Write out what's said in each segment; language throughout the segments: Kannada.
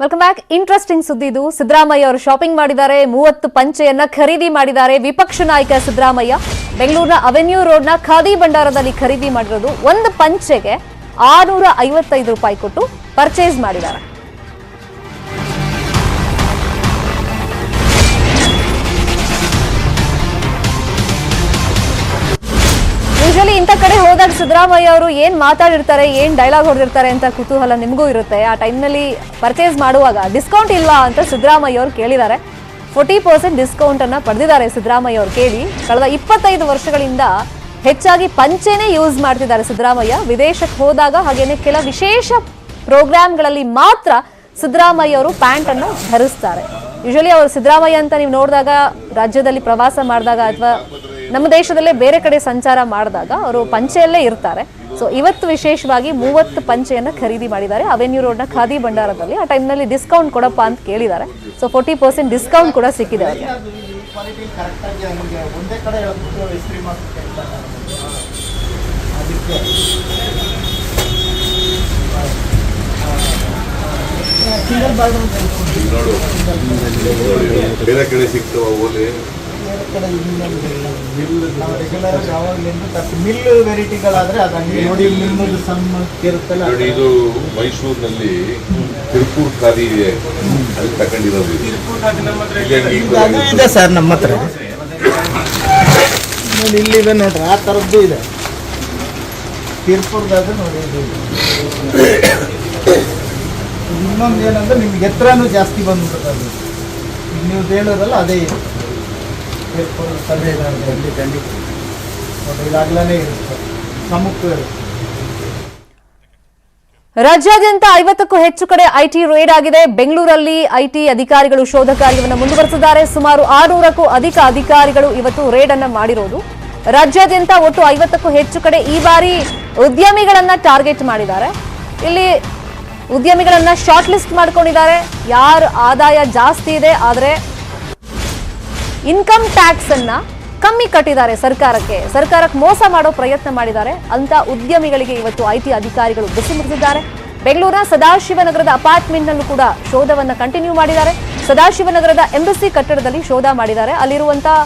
Welcome back. ಇಂಟ್ರೆಸ್ಟಿಂಗ್ ಸುದ್ದಿ ಇದು. ಸಿದ್ದರಾಮಯ್ಯ ಅವರು ಶಾಪಿಂಗ್ ಮಾಡಿದ್ದಾರೆ, 30 ಪಂಚೆಯನ್ನ ಖರೀದಿ ಮಾಡಿದ್ದಾರೆ. ವಿಪಕ್ಷ ನಾಯಕ ಸಿದ್ದರಾಮಯ್ಯ ಬೆಂಗಳೂರಿನ ಅವೆನ್ಯೂ ರೋಡ್ನ ಖಾದಿ ಭಂಡಾರದಲ್ಲಿ ಖರೀದಿ ಮಾಡಿರೋದು. ಒಂದು ಪಂಚೆಗೆ 655 ರೂಪಾಯಿ ಕೊಟ್ಟು ಪರ್ಚೇಸ್ ಮಾಡಿದ್ದಾರೆ. ಯೂಶಲಿ ಇಂಥ ಕಡೆ ಹೋದಾಗ ಸಿದ್ದರಾಮಯ್ಯ ಅವರು ಏನ್ ಮಾತಾಡಿರ್ತಾರೆ, ಏನ್ ಡೈಲಾಗ್ ಹೊಡೆದಿರ್ತಾರೆ ಅಂತ ಕುತೂಹಲ ನಿಮಗೂ ಇರುತ್ತೆ. ಆ ಟೈಮ್ನಲ್ಲಿ ಪರ್ಚೇಸ್ ಮಾಡುವಾಗ ಡಿಸ್ಕೌಂಟ್ ಇಲ್ವಾ ಅಂತ ಸಿದ್ದರಾಮಯ್ಯ ಅವರು ಕೇಳಿದ್ದಾರೆ. 40% ಡಿಸ್ಕೌಂಟ್ ಅನ್ನ ಪಡೆದಿದ್ದಾರೆ ಸಿದ್ದರಾಮಯ್ಯ ಅವರು. ಕೇಳಿ, ಕಳೆದ 25 ವರ್ಷಗಳಿಂದ ಹೆಚ್ಚಾಗಿ ಪಂಚೆನೇ ಯೂಸ್ ಮಾಡ್ತಿದ್ದಾರೆ ಸಿದ್ದರಾಮಯ್ಯ. ವಿದೇಶಕ್ಕೆ ಹೋದಾಗ ಹಾಗೇನೆ ಕೆಲ ವಿಶೇಷ ಪ್ರೋಗ್ರಾಮ್ಗಳಲ್ಲಿ ಮಾತ್ರ ಸಿದ್ದರಾಮಯ್ಯ ಅವರು ಪ್ಯಾಂಟ್ ಅನ್ನು ಧರಿಸ್ತಾರೆ. ಯೂಶಲಿ ಅವರು ಸಿದ್ದರಾಮಯ್ಯ ಅಂತ ನೀವು ನೋಡಿದಾಗ, ರಾಜ್ಯದಲ್ಲಿ ಪ್ರವಾಸ ಮಾಡಿದಾಗ ಅಥವಾ ನಮ್ಮ ದೇಶದಲ್ಲೇ ಬೇರೆ ಕಡೆ ಸಂಚಾರ ಮಾಡಿದಾಗ ಅವರು ಪಂಚೆಯಲ್ಲೇ ಇರ್ತಾರೆ. ಸೊ ಇವತ್ತು ವಿಶೇಷವಾಗಿ 30 ಪಂಚೆಯನ್ನು ಖರೀದಿ ಮಾಡಿದ್ದಾರೆ ಅವೆನ್ಯೂ ರೋಡ್ನ ಖಾದಿ ಭಂಡಾರದಲ್ಲಿ. ಆ ಟೈಮ್ನಲ್ಲಿ ಡಿಸ್ಕೌಂಟ್ ಕೊಡಪ್ಪ ಅಂತ ಕೇಳಿದ್ದಾರೆ. ಸೊ 40% ಡಿಸ್ಕೌಂಟ್ ಕೂಡ ಸಿಕ್ಕಿದೆ ಅವರಿಗೆ. ಬೇರೆ ಕಡೆ ಸಿಗ್ತಾವ ಮಿಲ್ ವೆರೈಟಿಗಳಾದ್ರೆ ನೋಡಿ. ಇದು ಮೈಸೂರಿನಲ್ಲಿ ತಿರುಪೂರ್ ಖಾದಿ ಇದೆ, ಅಲ್ಲಿ ತಗೊಂಡಿರೋದು ಇದೆ ಸರ್ ನಮ್ಮ ಹತ್ರ. ನೋಡಿ ಇಲ್ಲಿದೆ ನೋಡ್ರಿ, ಆ ಥರದ್ದು ಇದೆ ತಿರುಪೂರ್ದಾಗ ನೋಡಿ. ಇನ್ನೊಂದು ಏನಂದ್ರೆ ನಿಮ್ಗೆ ಎತ್ತರನೂ ಜಾಸ್ತಿ ಬಂದ್ಬಿಡುತ್ತೆ. ಅದು ನೀವು ಹೇಳೋದಲ್ಲ ಅದೇ ಇದೆ. ರಾಜ್ಯಾದ್ಯಂತ 50ಕ್ಕೂ ಹೆಚ್ಚು ಕಡೆ ಐಟಿ ರೇಡ್ ಆಗಿದೆ. ಬೆಂಗಳೂರಲ್ಲಿ ಐಟಿ ಅಧಿಕಾರಿಗಳು ಶೋಧ ಕಾರ್ಯವನ್ನು ಮುಂದುವರೆಸಿದ್ದಾರೆ. ಸುಮಾರು 600ಕ್ಕೂ ಅಧಿಕ ಅಧಿಕಾರಿಗಳು ಇವತ್ತು ರೇಡ್ ಅನ್ನ ಮಾಡಿರೋದು. ರಾಜ್ಯಾದ್ಯಂತ ಒಟ್ಟು 50ಕ್ಕೂ ಹೆಚ್ಚು ಕಡೆ ಈ ಬಾರಿ ಉದ್ಯಮಿಗಳನ್ನ ಟಾರ್ಗೆಟ್ ಮಾಡಿದ್ದಾರೆ. ಇಲ್ಲಿ ಉದ್ಯಮಿಗಳನ್ನ ಶಾರ್ಟ್ ಲಿಸ್ಟ್ ಮಾಡ್ಕೊಂಡಿದ್ದಾರೆ. ಯಾರ ಆದಾಯ ಜಾಸ್ತಿ ಇದೆ ಆದ್ರೆ ಇನ್ಕಮ್ ಟ್ಯಾಕ್ಸ್ ಅನ್ನ ಕಮ್ಮಿ ಕಟ್ಟಿದ್ದಾರೆ, ಸರ್ಕಾರಕ್ಕೆ ಮೋಸ ಮಾಡೋ ಪ್ರಯತ್ನ ಮಾಡಿದ್ದಾರೆ ಅಂತ ಉದ್ಯಮಿಗಳಿಗೆ ಇವತ್ತು ಐಟಿ ಅಧಿಕಾರಿಗಳು ಬಿಸಿ ಮುಟ್ಟಿಸಿದ್ದಾರೆ. ಬೆಂಗಳೂರಿನ ಸದಾಶಿವನಗರದ ಅಪಾರ್ಟ್ಮೆಂಟ್ನಲ್ಲೂ ಕೂಡ ಶೋಧವನ್ನ ಕಂಟಿನ್ಯೂ ಮಾಡಿದ್ದಾರೆ. ಸದಾಶಿವನಗರದ ಎಂಬಸಿ ಕಟ್ಟಡದಲ್ಲಿ ಶೋಧ ಮಾಡಿದ್ದಾರೆ. ಅಲ್ಲಿರುವಂತಹ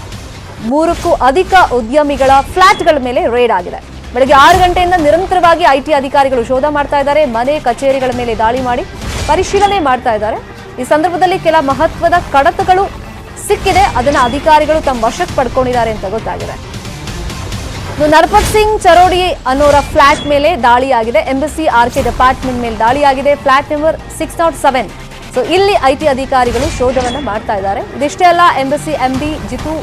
3ಕ್ಕೂ ಅಧಿಕ ಉದ್ಯಮಿಗಳ ಫ್ಲಾಟ್ಗಳ ಮೇಲೆ ರೇಡ್ ಆಗಿದೆ. ಬೆಳಗ್ಗೆ 6 ಗಂಟೆಯಿಂದ ನಿರಂತರವಾಗಿ ಐಟಿ ಅಧಿಕಾರಿಗಳು ಶೋಧ ಮಾಡ್ತಾ ಇದ್ದಾರೆ. ಮನೆ ಕಚೇರಿಗಳ ಮೇಲೆ ದಾಳಿ ಮಾಡಿ ಪರಿಶೀಲನೆ ಮಾಡ್ತಾ ಇದ್ದಾರೆ. ಈ ಸಂದರ್ಭದಲ್ಲಿ ಕೆಲ ಮಹತ್ವದ ಕಡತಗಳು ಸಿಕ್ಕಿದೆ, ಅದನ್ನ ಅಧಿಕಾರಿಗಳು ತಮ್ಮ ವಶಕ್ಕೆ ಪಡ್ಕೊಂಡಿದ್ದಾರೆ ಅಂತ ಗೊತ್ತಾಗಿದೆ. ನರಪತ್ ಸಿಂಗ್ ಚರೋಡಿ ಅನ್ನೋರ ಫ್ಲಾಟ್ ಮೇಲೆ ದಾಳಿಯಾಗಿದೆ. ಎಂಬಸಿ ಆರ್ಕಿಡ್ ಅಪಾರ್ಟ್ಮೆಂಟ್ ಮೇಲೆ ದಾಳಿಯಾಗಿದೆ, ಫ್ಲಾಟ್ ನಂಬರ್ 607. ಸೊ ಇಲ್ಲಿ ಐಟಿ ಅಧಿಕಾರಿಗಳು ಶೋಧವನ್ನ ಮಾಡ್ತಾ ಇದ್ದಾರೆ. ಇದಿಷ್ಟೇ ಅಲ್ಲ, ಎಂಬಸಿ ಎಂಡಿ ಜಿತು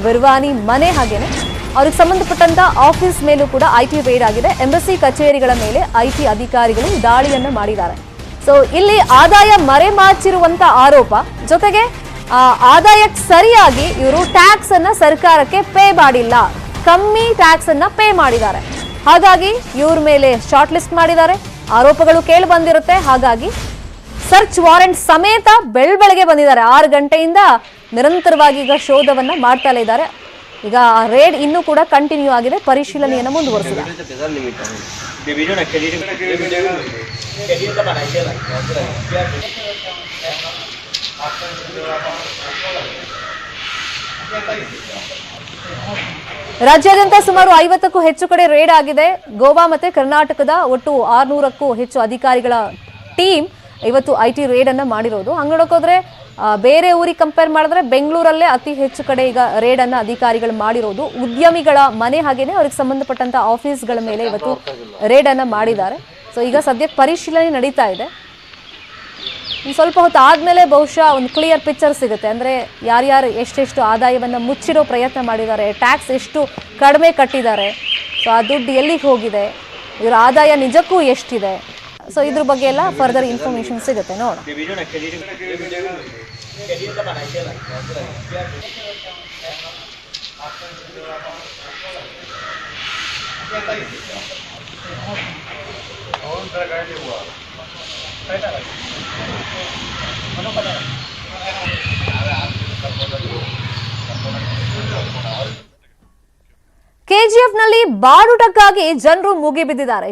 ವಿರ್ವಾನಿ ಮನೆ ಹಾಗೇನೆ ಅವ್ರಿಗೆ ಸಂಬಂಧಪಟ್ಟಂತ ಆಫೀಸ್ ಮೇಲೂ ಕೂಡ ಐಟಿ ರೇಡ್ ಆಗಿದೆ. ಎಂಬಸಿ ಕಚೇರಿಗಳ ಮೇಲೆ ಐಟಿ ಅಧಿಕಾರಿಗಳು ದಾಳಿಯನ್ನ ಮಾಡಿದ್ದಾರೆ. ಸೊ ಇಲ್ಲಿ ಆದಾಯ ಮರೆಮಾಚಿರುವಂತ ಆರೋಪ, ಜೊತೆಗೆ ಆದಾಯಕ್ಕೆ ಸರಿಯಾಗಿ ಇವರು ಟ್ಯಾಕ್ಸ್ ಅನ್ನ ಸರ್ಕಾರಕ್ಕೆ ಪೇ ಮಾಡಿಲ್ಲ, ಕಮ್ಮಿ ಟ್ಯಾಕ್ಸ್ ಅನ್ನ ಪೇ ಮಾಡಿದ್ದಾರೆ. ಹಾಗಾಗಿ ಇವ್ರ ಮೇಲೆ ಶಾರ್ಟ್ ಲಿಸ್ಟ್ ಮಾಡಿದ್ದಾರೆ. ಆರೋಪಗಳು ಕೇಳಿ ಬಂದಿರುತ್ತೆ. ಹಾಗಾಗಿ ಸರ್ಚ್ ವಾರೆಂಟ್ ಸಮೇತ ಬೆಳಗ್ಗೆ ಬಂದಿದ್ದಾರೆ. 6 ಗಂಟೆಯಿಂದ ನಿರಂತರವಾಗಿ ಈಗ ಶೋಧವನ್ನ ಮಾಡ್ತಾಲೇ ಇದ್ದಾರೆ. ಈಗ ರೇಡ್ ಇನ್ನೂ ಕೂಡ ಕಂಟಿನ್ಯೂ ಆಗಿದೆ, ಪರಿಶೀಲನೆಯನ್ನು ಮುಂದುವರಿಸಿದ್ದಾರೆ. ರಾಜ್ಯಾದ್ಯಂತ ಸುಮಾರು 50ಕ್ಕೂ ಹೆಚ್ಚು ಕಡೆ ರೇಡ್ ಆಗಿದೆ. ಗೋವಾ ಮತ್ತೆ ಕರ್ನಾಟಕದ ಒಟ್ಟು 600ಕ್ಕೂ ಹೆಚ್ಚು ಅಧಿಕಾರಿಗಳ ಟೀಮ್ ಇವತ್ತು ಐಟಿ ರೇಡ್ ಅನ್ನ ಮಾಡಿರೋದು. ಹಂಗ ನೋಡೋಕೋದ್ರೆ ಬೇರೆ ಊರಿಗೆ ಕಂಪೇರ್ ಮಾಡಿದ್ರೆ ಬೆಂಗಳೂರಲ್ಲೇ ಅತಿ ಹೆಚ್ಚು ಕಡೆ ಈಗ ರೇಡ್ ಅನ್ನ ಅಧಿಕಾರಿಗಳು ಮಾಡಿರೋದು. ಉದ್ಯಮಿಗಳ ಮನೆ ಹಾಗೇನೆ ಅವ್ರಿಗೆ ಸಂಬಂಧಪಟ್ಟಂತ ಆಫೀಸ್ಗಳ ಮೇಲೆ ಇವತ್ತು ರೇಡ್ ಅನ್ನ ಮಾಡಿದ್ದಾರೆ. ಸೊ ಈಗ ಸದ್ಯಕ್ಕೆ ಪರಿಶೀಲನೆ ನಡೀತಾ ಇದೆ. ಸ್ವಲ್ಪ ಹೊತ್ತು ಆದ್ಮೇಲೆ ಬಹುಶಃ ಒಂದು ಕ್ಲಿಯರ್ ಪಿಕ್ಚರ್ ಸಿಗುತ್ತೆ. ಅಂದ್ರೆ ಯಾರ್ಯಾರು ಎಷ್ಟೆಷ್ಟು ಆದಾಯವನ್ನ ಮುಚ್ಚಿರೋ ಪ್ರಯತ್ನ ಮಾಡಿದ್ದಾರೆ, ಟ್ಯಾಕ್ಸ್ ಎಷ್ಟು ಕಡಿಮೆ ಕಟ್ಟಿದ್ದಾರೆ, ಸೊ ಆ ದುಡ್ಡು ಎಲ್ಲಿಗೆ ಹೋಗಿದೆ, ಇವರ ಆದಾಯ ನಿಜಕ್ಕೂ ಎಷ್ಟಿದೆ, ಸೊ ಇದ್ರ ಬಗ್ಗೆ ಎಲ್ಲ ಫರ್ದರ್ ಇನ್ಫಾರ್ಮೇಶನ್ ಸಿಗುತ್ತೆ. ನೋಡೋಣ. ಕೆಜಿಎಫ್ನಲ್ಲಿ ಬಾಡುಟಕ್ಕಾಗಿ ಜನರು ಮುಗಿಬಿದ್ದಿದ್ದಾರೆ.